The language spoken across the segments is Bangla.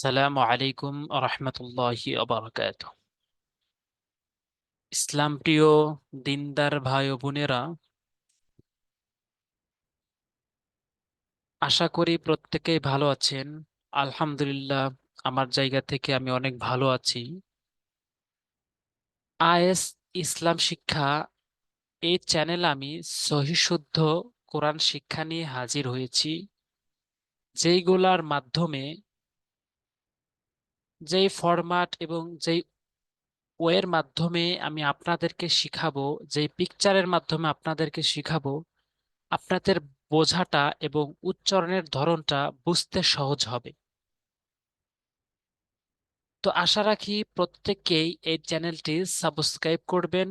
আসসালামু আলাইকুম রহমতুল্লাহি বারাকাতুহু। ইসলাম প্রিয় দিনদার ভাই ও বোনেরা, আশা করি প্রত্যেকেই ভালো আছেন। আলহামদুলিল্লাহ, আমার জায়গা থেকে আমি অনেক ভালো আছি। আইএস ইসলাম শিক্ষা এই চ্যানেলে আমি সহিশুদ্ধ কোরআন শিক্ষা নিয়ে হাজির হয়েছি, যেইগুলার মাধ্যমে যেই ফরম্যাট এবং যেই ওয়ের মাধ্যমে আমি আপনাদেরকে শিখাবো, যেই পিকচারের মাধ্যমে আপনাদেরকে শিখাবো, আপনাদের বোঝাটা এবং উচ্চারণের ধরনটা বুঝতে সহজ হবে। তো আশা রাখি প্রত্যেককেই এই চ্যানেলটি সাবস্ক্রাইব করবেন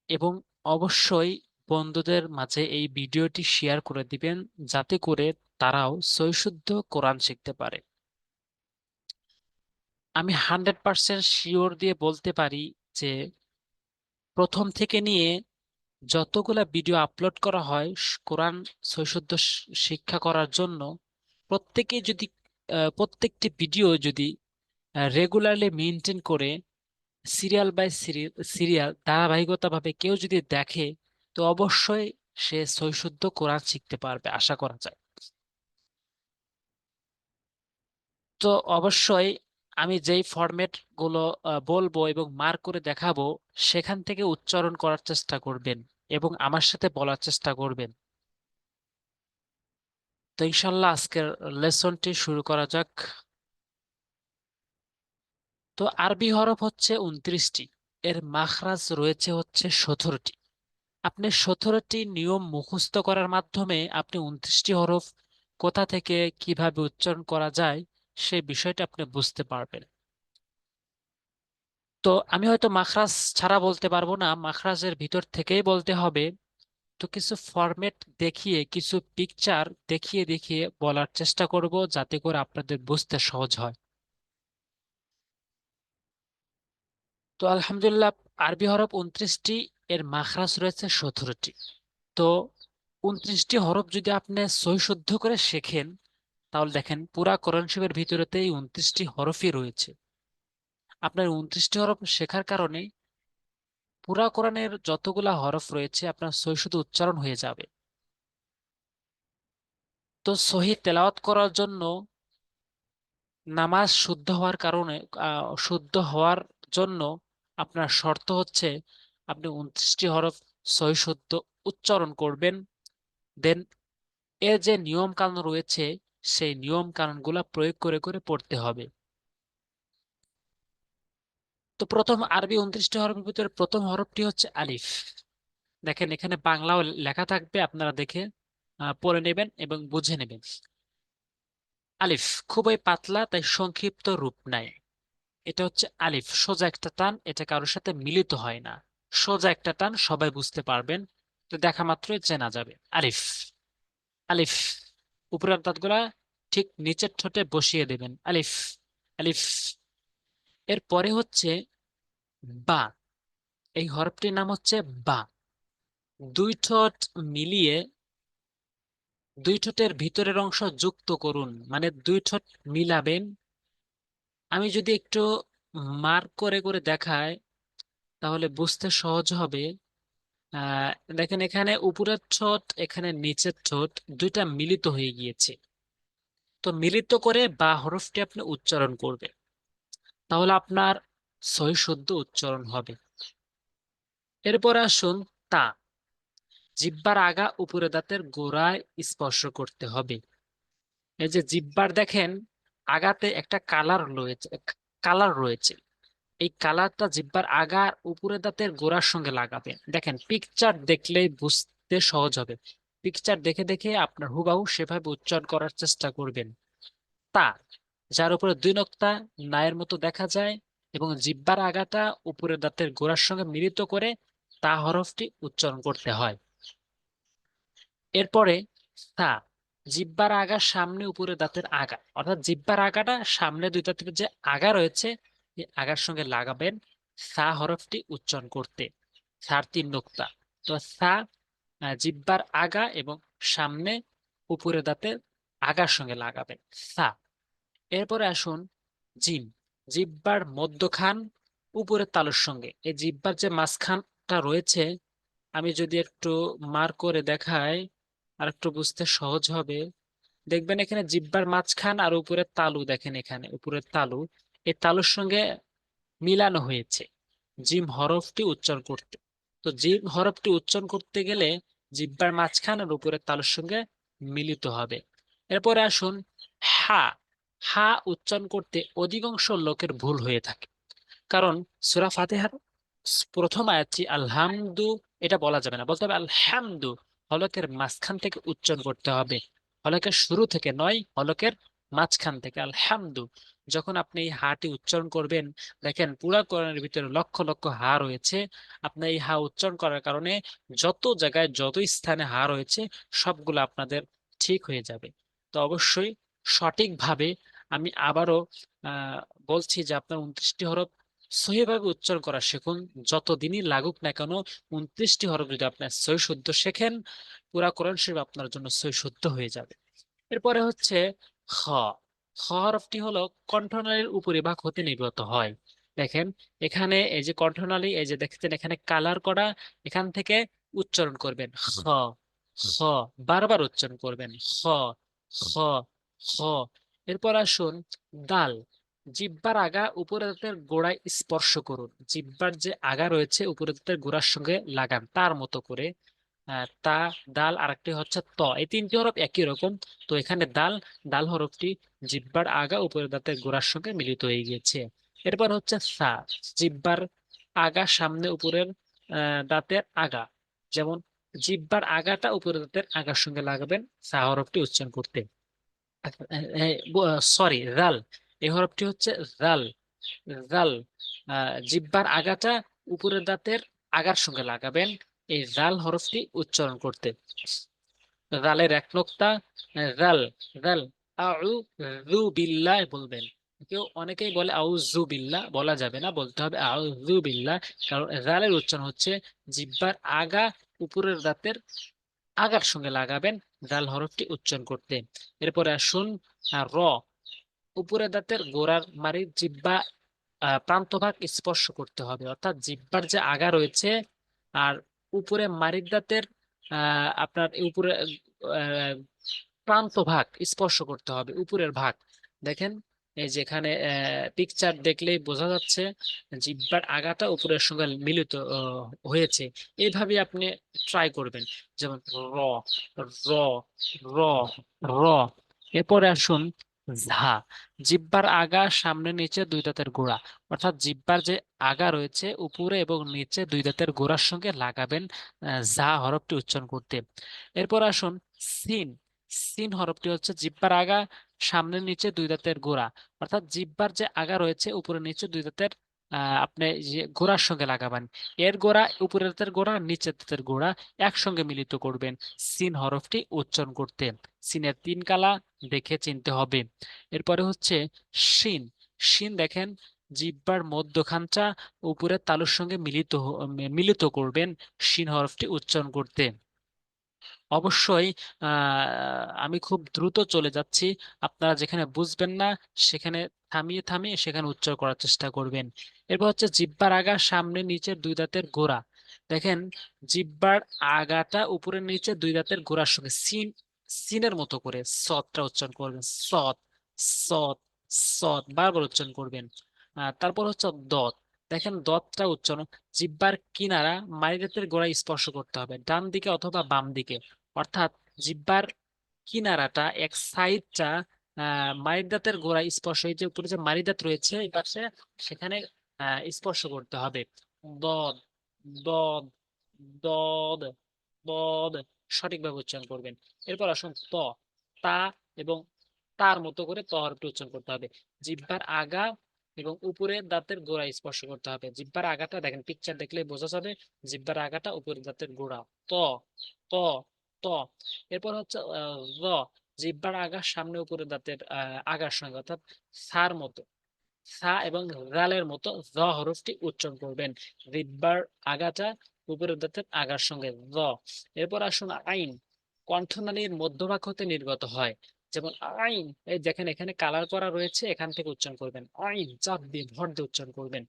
এবং অবশ্যই বন্ধুদের মাঝে এই ভিডিওটি শেয়ার করে দিবেন, যাতে করে তারাও সহিশুদ্ধ কোরআন শিখতে পারে। আমি 100% শিওর দিয়ে বলতে পারি যে প্রথম থেকে নিয়ে যতগুলা ভিডিও আপলোড করা হয় কোরআন সহিশুদ্ধ শিক্ষা করার জন্য, প্রত্যেকে যদি প্রত্যেকটি ভিডিও যদি রেগুলারলি মেনটেন করে সিরিয়াল বাই সিরিয়াল ধারাবাহিকতাভাবে কেউ যদি দেখে, তো অবশ্যই সে সহিশুদ্ধ কোরআন শিখতে পারবে আশা করা যায়। তো অবশ্যই আমি যেই ফরম্যাট গুলো বলবো এবং মার্ক করে দেখাবো, সেখান থেকে উচ্চারণ করার চেষ্টা করবেন এবং আমার সাথে বলার চেষ্টা করবেন। তো ইনশাল্লাহ আজকের লেসনটি শুরু করা যাক। তো আরবি হরফ হচ্ছে 29টি, এর মাখরাজ রয়েছে হচ্ছে 17টি। আপনি 17টি নিয়ম মুখস্থ করার মাধ্যমে আপনি 29টি হরফ কোথা থেকে কিভাবে উচ্চারণ করা যায় সেই বিষয়টা আপনি বুঝতে পারবেন। তো আমি হয়তো মাখরাজ ছাড়া বলতে পারবো না, মাখরাজের ভিতর থেকেই বলতে হবে। তো কিছু ফরম্যাট দেখিয়ে, কিছু পিকচার দেখিয়ে দেখিয়ে বলার চেষ্টা করব, যাতে করে আপনাদের বুঝতে সহজ হয়। তো আলহামদুলিল্লাহ, আরবি হরফ 29টি, এর মাখরাজ রয়েছে 17টি। তো 29টি হরফ যদি আপনি সহি শুদ্ধ করে শেখেন, তাহলে দেখেন পুরা কোরআন শরীফের ভিতরেতে এই 29টি হরফই রয়েছে। আপনার 29টি হরফ শেখার কারণে পুরা কোরআনের যতগুলা হরফ রয়েছে আপনার সহি শুদ্ধ উচ্চারণ হয়ে যাবে। তো সহি তেলাওয়াত করার জন্য, নামাজ শুদ্ধ হওয়ার কারণে, শুদ্ধ হওয়ার জন্য আপনার শর্ত হচ্ছে আপনি 29টি হরফ সহি শুদ্ধ উচ্চারণ করবেন। দেন এর যে নিয়ম কানুন রয়েছে, সেই নিয়ম কানুনগুলা প্রয়োগ করে করে পড়তে হবে। তো প্রথম আরবি 29টি হরফের ভিতরে প্রথম হরফটি হচ্ছে আলিফ। দেখেন এখানে বাংলাও লেখা থাকবে, আপনারা দেখে পড়ে নেবেন এবং বুঝে নেবেন। আলিফ খুবই পাতলা, তাই সংক্ষিপ্ত রূপ নাই। এটা হচ্ছে আলিফ, সোজা একটা টান, এটা কারোর সাথে মিলিত হয় না। সোজা একটা টান, সবাই বুঝতে পারবেন। তো দেখা মাত্রই চেনা যাবে আলিফ। আলিফ, উপরের দাঁতগুলা ঠিক নিচের ঠোঁটে বসিয়ে দেবেন। আলিফ, আলিফ। এর পরে হচ্ছে বা। এই হরফটির নাম হচ্ছে বা। দুই ঠোঁট মিলিয়ে দুই ঠোঁটের ভিতরের অংশ যুক্ত করুন, মানে দুই ঠোঁট মিলাবেন। আমি যদি একটু মার্ক করে করে দেখাই, তাহলে বুঝতে সহজ হবে। আহ দেখেন এখানে উপরের ঠোঁট, এখানে নিচের ঠোঁট দুইটা মিলিত হয়ে গিয়েছে। তো মিলিত করে বা হরফটি আপনি উচ্চারণ করবেন, তাহলে আপনার সহি শুদ্ধ উচ্চারণ হবে। এরপর আসুন তা। জিহ্বার আগা উপরে দাঁতের গোড়ায় স্পর্শ করতে হবে। এই যে জিহ্বার দেখেন আগাতে একটা কালার রয়েছে। এই কালারটা জিহ্বার আগা আর উপরে দাঁতের গোড়ার সঙ্গে লাগাবেন। দেখেন পিকচার দেখলেই বুঝতে সহজ হবে। পিকচার দেখে দেখে আপনার হুবাহু সেভাবে উচ্চারণ করার চেষ্টা করবেন। তা, যার উপরে দুই নক্তা নায়ের মতো দেখা যায় এবং জিহ্বার আগাটা উপরের দাঁতের গোড়ার সঙ্গে মিলিত করে তা হরফটি উচ্চারণ করতে হয়। এরপরে সা। জিহ্বার আগার সামনে উপরে দাঁতের আগা, অর্থাৎ জিহ্বার আগাটা সামনে দুই দাঁতের যে আগা রয়েছে, এই আগার সঙ্গে লাগাবেন সা হরফটি উচ্চারণ করতে। সার তিন নোক্তা। তো সা, জিহ্বার আগা এবং সামনে উপরে দাঁতের আগার সঙ্গে লাগাবেন সা। এরপরে আসুন জিম, জিহ্বার মধ্যখান উপরের তালুর সঙ্গে। এই জিহ্বার যে মাঝখানটা রয়েছে, আমি যদি একটু মার করে দেখাই আর একটু বুঝতে সহজ হবে। দেখবেন এখানে জিহ্বার মাঝখান আর উপরের তালু, দেখেন এখানে উপরের তালু, এই তালুর সঙ্গে মিলানো হয়েছে জিম হরফটি উচ্চারণ করতে। তো জিম হরফটি উচ্চারণ করতে গেলে জিহ্বার মাঝখান আর উপরের তালুর সঙ্গে মিলিত হবে। এরপরে আসুন হা। হা উচ্চারণ করতে অধিকাংশ লোকের ভুল হয়ে থাকে, কারণ সূরা ফাতিহার প্রথম আয়াতটি আলহামদু, এটা বলা যাবে না, বলতে হবে আলহামদু। হলকের মাঝখান থেকে উচ্চারণ করতে হবে, হলকের শুরু থেকে নয়, হলকের মাঝখান থেকে আলহামদু। যখন আপনি এই হাটি উচ্চারণ করবেন, দেখেন পুরা কোরআনের ভিতরে লক্ষ লক্ষ হা রয়েছে। আপনার এই হা উচ্চারণ করার কারণে যত জায়গায় যত স্থানে হা রয়েছে সবগুলো আপনাদের ঠিক হয়ে যাবে। তো অবশ্যই সঠিকভাবে আমি আবারও আহ বলছি যে আপনার 29টি হরফ সহিভাবে উচ্চারণ করা শিখুন। যতদিনই লাগুক না কেন, 29টি হরফ যদি আপনার সহি শুদ্ধ শেখেন, পুরা কোরআন শরীফ আপনার জন্য সহি শুদ্ধ হয়ে যাবে। এরপরে হচ্ছে খ। খ হরফটি হলো কণ্ঠনালীর উপরিভাগ হতে নির্গত হয়। দেখেন এখানে এই যে কণ্ঠনালী, এই যে দেখছেন এখানে কালার করা, এখান থেকে উচ্চারণ করবেন খ। খ, বারবার উচ্চারণ করবেন খ। খ, খ। এরপর আসুন দাল। জিহ্বার আগা উপরের দাঁতের গোড়ায় স্পর্শ করুন। জিহ্বার যে আগা রয়েছে উপরের দাঁতের গোড়ার সঙ্গে লাগান তার মতো করে। তা, দাল, আরেকটি হচ্ছে ত, এই তিনটি হরফ একই রকম। তো এখানে দাল, দাল হরফটি জিহ্বার আগা উপরের দাঁতের গোড়ার সঙ্গে মিলিত হয়ে গিয়েছে। এরপর হচ্ছে সা। জিহ্বার আগা সামনে উপরের দাঁতের আগা, যেমন জিহ্বার আগাটা উপরের দাঁতের আগার সঙ্গে লাগাবেন সা হরফটি উচ্চারণ করতে। সরি, রাল। এই হরফটি হচ্ছে রাল। রাল, জিহ্বার আগাটা উপরের দাঁতের আগার সঙ্গে লাগাবেন এই রাল হরফটি উচ্চারণ করতে। রালের এক নোক্তা, রাল, রাল। আউযু বিল্লাহ বলবেন। কেউ অনেকেই বলে আউযু বিল্লাহ, বলা যাবে না, বলতে হবে আউযু বিল্লাহ। কারণ রালের উচ্চারণ হচ্ছে জিহ্বার আগা উপরের দাঁতের আগার সঙ্গে লাগাবেন রাল হরফটি উচ্চারণ করতে। এরপরে আসুন র। উপরের দাঁতের গোড়ার মারি জিহ্বা প্রান্তভাগ স্পর্শ করতে হবে, অর্থাৎ জিহ্বার যে আগা রয়েছে আর উপরে মারির দাঁতের আপনার উপরে আহ, প্রান্ত ভাগ স্পর্শ করতে হবে, উপরের ভাগ। দেখেন এই যেখানে পিকচার দেখলেই বোঝা যাচ্ছে জিহ্বার আগাটা উপরের সঙ্গে মিলিত হয়েছে। এইভাবে আপনি ট্রাই করবেন, যেমন র, র, র, র। এরপরে আসুন ঝা। জিহ্বার আগা সামনে নিচে দুই দাঁতের গোড়া, অর্থাৎ জিহ্বার যে আগা রয়েছে উপরে এবং নিচে দুই দাঁতের গোড়ার সঙ্গে লাগাবেন ঝা হরফটি উচ্চারণ করতে। এরপর আসুন সিন। সিন হরফটি হচ্ছে জিহ্বার আগা সামনে নিচে দুই দাঁতের গোড়া, অর্থাৎ জিহ্বার যে আগা রয়েছে উপরে নিচে দুই দাঁতের আপনি যে গোড়ার সঙ্গে লাগাবেন, এর গোড়া উপরের দাঁতের গোড়া নিচের দাঁতের গোড়া একসঙ্গে মিলিত করবেন সিন হরফটি উচ্চারণ করতে। সিনের তিন কালা দেখে চিনতে হবে। এরপরে হচ্ছে শিন। শিন দেখেন জিহ্বার মধ্যখানটা উপরের তালুর সঙ্গে মিলিত করবেন শিন হরফটি উচ্চারণ করতে। অবশ্যই আমি খুব দ্রুত চলে যাচ্ছি, আপনারা যেখানে বুঝবেন না সেখানে থামিয়ে থামিয়ে সেখানে উচ্চারণ করার চেষ্টা করবেন। এরপর হচ্ছে জিহ্বার আগা সামনে নিচের দুই দাঁতের গোড়া। দেখেন জিহ্বার আগাটা উপরে নিচে দুই দাঁতের গোড়ার সঙ্গে সিন, সিনের মতো করে সৎটা উচ্চারণ করবেন। সৎ, সৎ, সৎ বারবার উচ্চারণ করবেন। তারপর হচ্ছে দত। দেখেন দতটা উচ্চারণ জিহ্বার কিনারা মাড়ি দাঁতের গোড়ায় স্পর্শ করতে হবে, ডান দিকে অথবা বাম দিকে। অর্থাৎ জিহ্বার কিনারাটা এক সাইডটা মাড়ির দাঁতের গোড়ায় স্পর্শ, এই যে উপরে যে মাড়ি দাঁত রয়েছে এই পাশে, সেখানে স্পর্শ করতে হবে। দদ, দদ, দদ, দদ সঠিকভাবে উচ্চারণ করবেন। এরপর আসুন ত। তা এবং তার মতো করে ত হরফটি উচ্চারণ করতে হবে। জিহ্বার আগা এবং উপরের দাঁতের গোড়ায় স্পর্শ করতে হবে। জিহ্বার আগাটা দেখেন পিকচার দেখলে বোঝা যাবে, জিহ্বার আগাটা উপরের দাঁতের গোড়া। ত, ত, ত। এরপর হচ্ছে র। জিহ্বার আগার সামনে উপরের দাঁতের আগার সঙ্গে, অর্থাৎ সার মতো, সা এবং রালের মতো র হরফটি উচ্চারণ করবেন। জিহ্বার আগাটা উপরের দাঁতের আগার সঙ্গে র। এরপর আসুন আইন। কণ্ঠনালীর মধ্যভাগ হতে নির্গত হয়। যেমন আইন, এই দেখেন এখানে কালার করা রয়েছে, এখান থেকে উচ্চারণ করবেন আইন, চাপ দিয়ে ভর দিয়ে উচ্চারণ করবেন।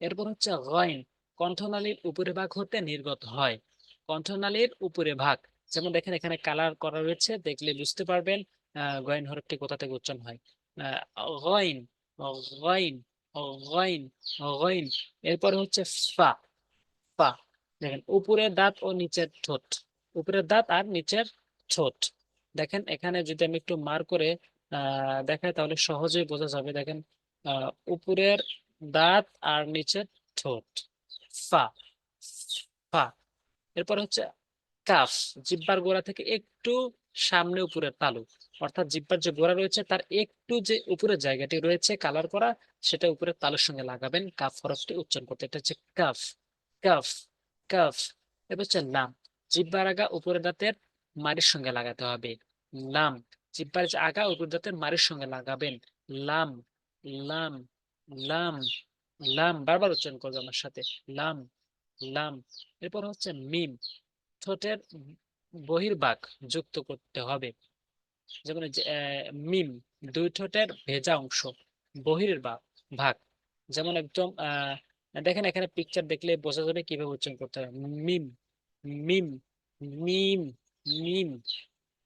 এরপর হচ্ছে গইন, কণ্ঠনালীর উপরে ভাগ হতে নির্গত হয়। কণ্ঠনালীর উপরে ভাগ, যেমন দেখেন এখানে কালার করা রয়েছে, দেখলে বুঝতে পারবেন গইন হরফটি কোথা থেকে উচ্চারণ হয়। গইন, গইন, গইন, গইন। এরপরে হচ্ছে ফা, ফা। দেখেন উপরের দাঁত ও নিচের ঠোঁট, উপরের দাঁত আর নিচের ঠোঁট। দেখেন এখানে যদি আমি একটু মার করে দেখাই তাহলে সহজেই বোঝা যাবে। দেখেন উপরের দাঁত আর নিচের ঠোঁট, ফা, ফা। এরপর হচ্ছে কাফ, জিহ্বার গোড়া থেকে একটু সামনে উপরের তালু, অর্থাৎ জিহ্বার যে গোড়া রয়েছে তার একটু যে উপরের জায়গাটি রয়েছে কালার করা, সেটা উপরের তালুর সঙ্গে লাগাবেন কাফ হরফটি উচ্চারণ করতে। এটা হচ্ছে কাফ, কাফ, কাফ। এবার হচ্ছে লাম, জিহ্বার আগা উপরের দাঁতের মাড়ির সঙ্গে লাগাতে হবে। লাম, জিহ্বার যে আগা উপরের দাঁতের মাড়ির সঙ্গে লাগাবেন। লাম, লাম, লাম, লাম। বারবার উচ্চারণ করবে আমার সাথে, লাম, লাম। এরপর হচ্ছে মিম, ঠোঁটের বহির্ভাগ যুক্ত করতে হবে। যেমন এই যে, মিম, দুই ঠোঁটের ভেজা অংশ, বহির্ভাগ ভাগ। যেমন একদম দেখেন এখানে পিকচার দেখলে বোঝা যাবে কিভাবে উচ্চারণ করতে হবে। মিম, মিম, মিম, মিম।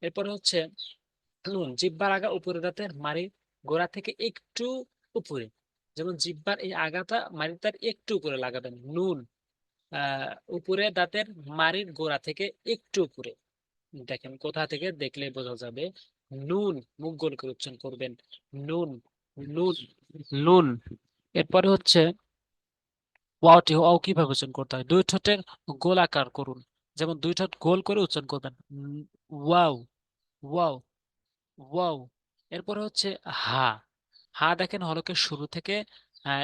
এরপরে হচ্ছে নুন, জিহ্বার আগা উপরে দাঁতের মাড়ি গোড়া থেকে একটু উপরে, যেমন জিহ্বার এই আগাটা মাড়ির তার একটু উপরে লাগাবেন। নুন, উপরে দাঁতের মাড়ির গোড়া থেকে একটু উপরে। দেখেন কোথা থেকে দেখলে বোঝা যাবে। নুন, মুখ গোল করে উচ্চারণ করবেন। নুন, নুন, নুন। এরপরে হচ্ছে ওয়াওটি, ওয়াও কিভাবে উচ্চারণ করতে হয়, দুই ঠোঁটের গোলাকার করুন, যেমন দুই ঠোঁট গোল করে উচ্চারণ করবেন। Wow, wow, wow. এরপরে হচ্ছে হা, হা দেখেন হলকের শুরু থেকে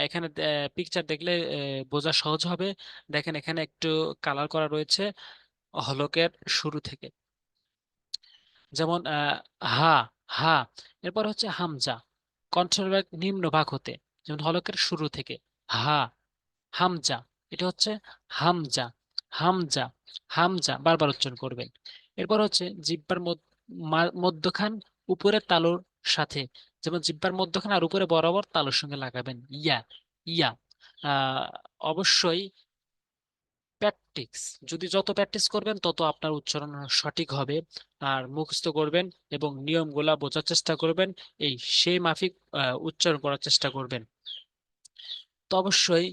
এখানে পিকচার দেখলে বোঝা সহজ হবে। দেখেন এখানে একটু কালার করা রয়েছে হলকের শুরু থেকে, যেমন হা, হা। এরপর হচ্ছে হামজা, কণ্ঠের নিম্ন ভাগ হতে, যেমন হলকের শুরু থেকে হা, হামজা। এটা হচ্ছে হামজা, হামজা, হামজা। বারবার উচ্চারণ করবেন। এরপর হচ্ছে জিহ্বার মধ্যখান উপরের তালুর সাথে, যেমন জিহ্বার মধ্যখান আর উপরে বরাবর তালুর সঙ্গে লাগাবেন। ইয়া, ইয়া। আহ অবশ্যই প্র্যাকটিস, যদি যত প্র্যাকটিস করবেন তত আপনার উচ্চারণ সঠিক হবে। আর মুখস্থ করবেন এবং নিয়মগুলা বোঝার চেষ্টা করবেন, এই সেই মাফিক উচ্চারণ করার চেষ্টা করবেন। তো অবশ্যই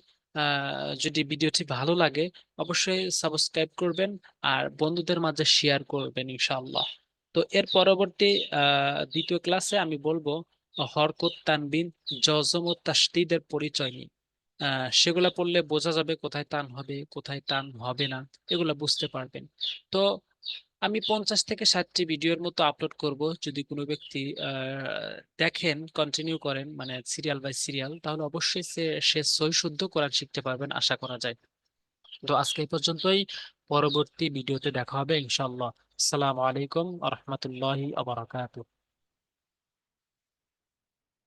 যদি ভিডিওটি ভালো লাগে অবশ্যই সাবস্ক্রাইব করবেন আর বন্ধুদের মাঝে শেয়ার করবেন ইনশাআল্লাহ। তো এর পরবর্তী দ্বিতীয় ক্লাসে আমি বলবো হরকত, তানবিন, জজম ও তাসদীদের পরিচয় নিয়ে। সেগুলা পড়লে বোঝা যাবে কোথায় টান হবে কোথায় টান হবে না, এগুলা বুঝতে পারবেন। তো আমি 50 থেকে 60টি ভিডিওর মতো আপলোড করব, যদি কোনো ব্যক্তি দেখেন, কন্টিনিউ করেন, মানে সিরিয়াল বাই সিরিয়াল, তাহলে অবশ্যই সে সহি শুদ্ধ কোরআন শিখতে পারবেন আশা করা যায়। তো আজকে এই পর্যন্তই, পরবর্তী ভিডিওতে দেখা হবে ইনশাআল্লাহ। আসসালামু আলাইকুম ওয়া রাহমাতুল্লাহি ওয়া বারাকাতুহু।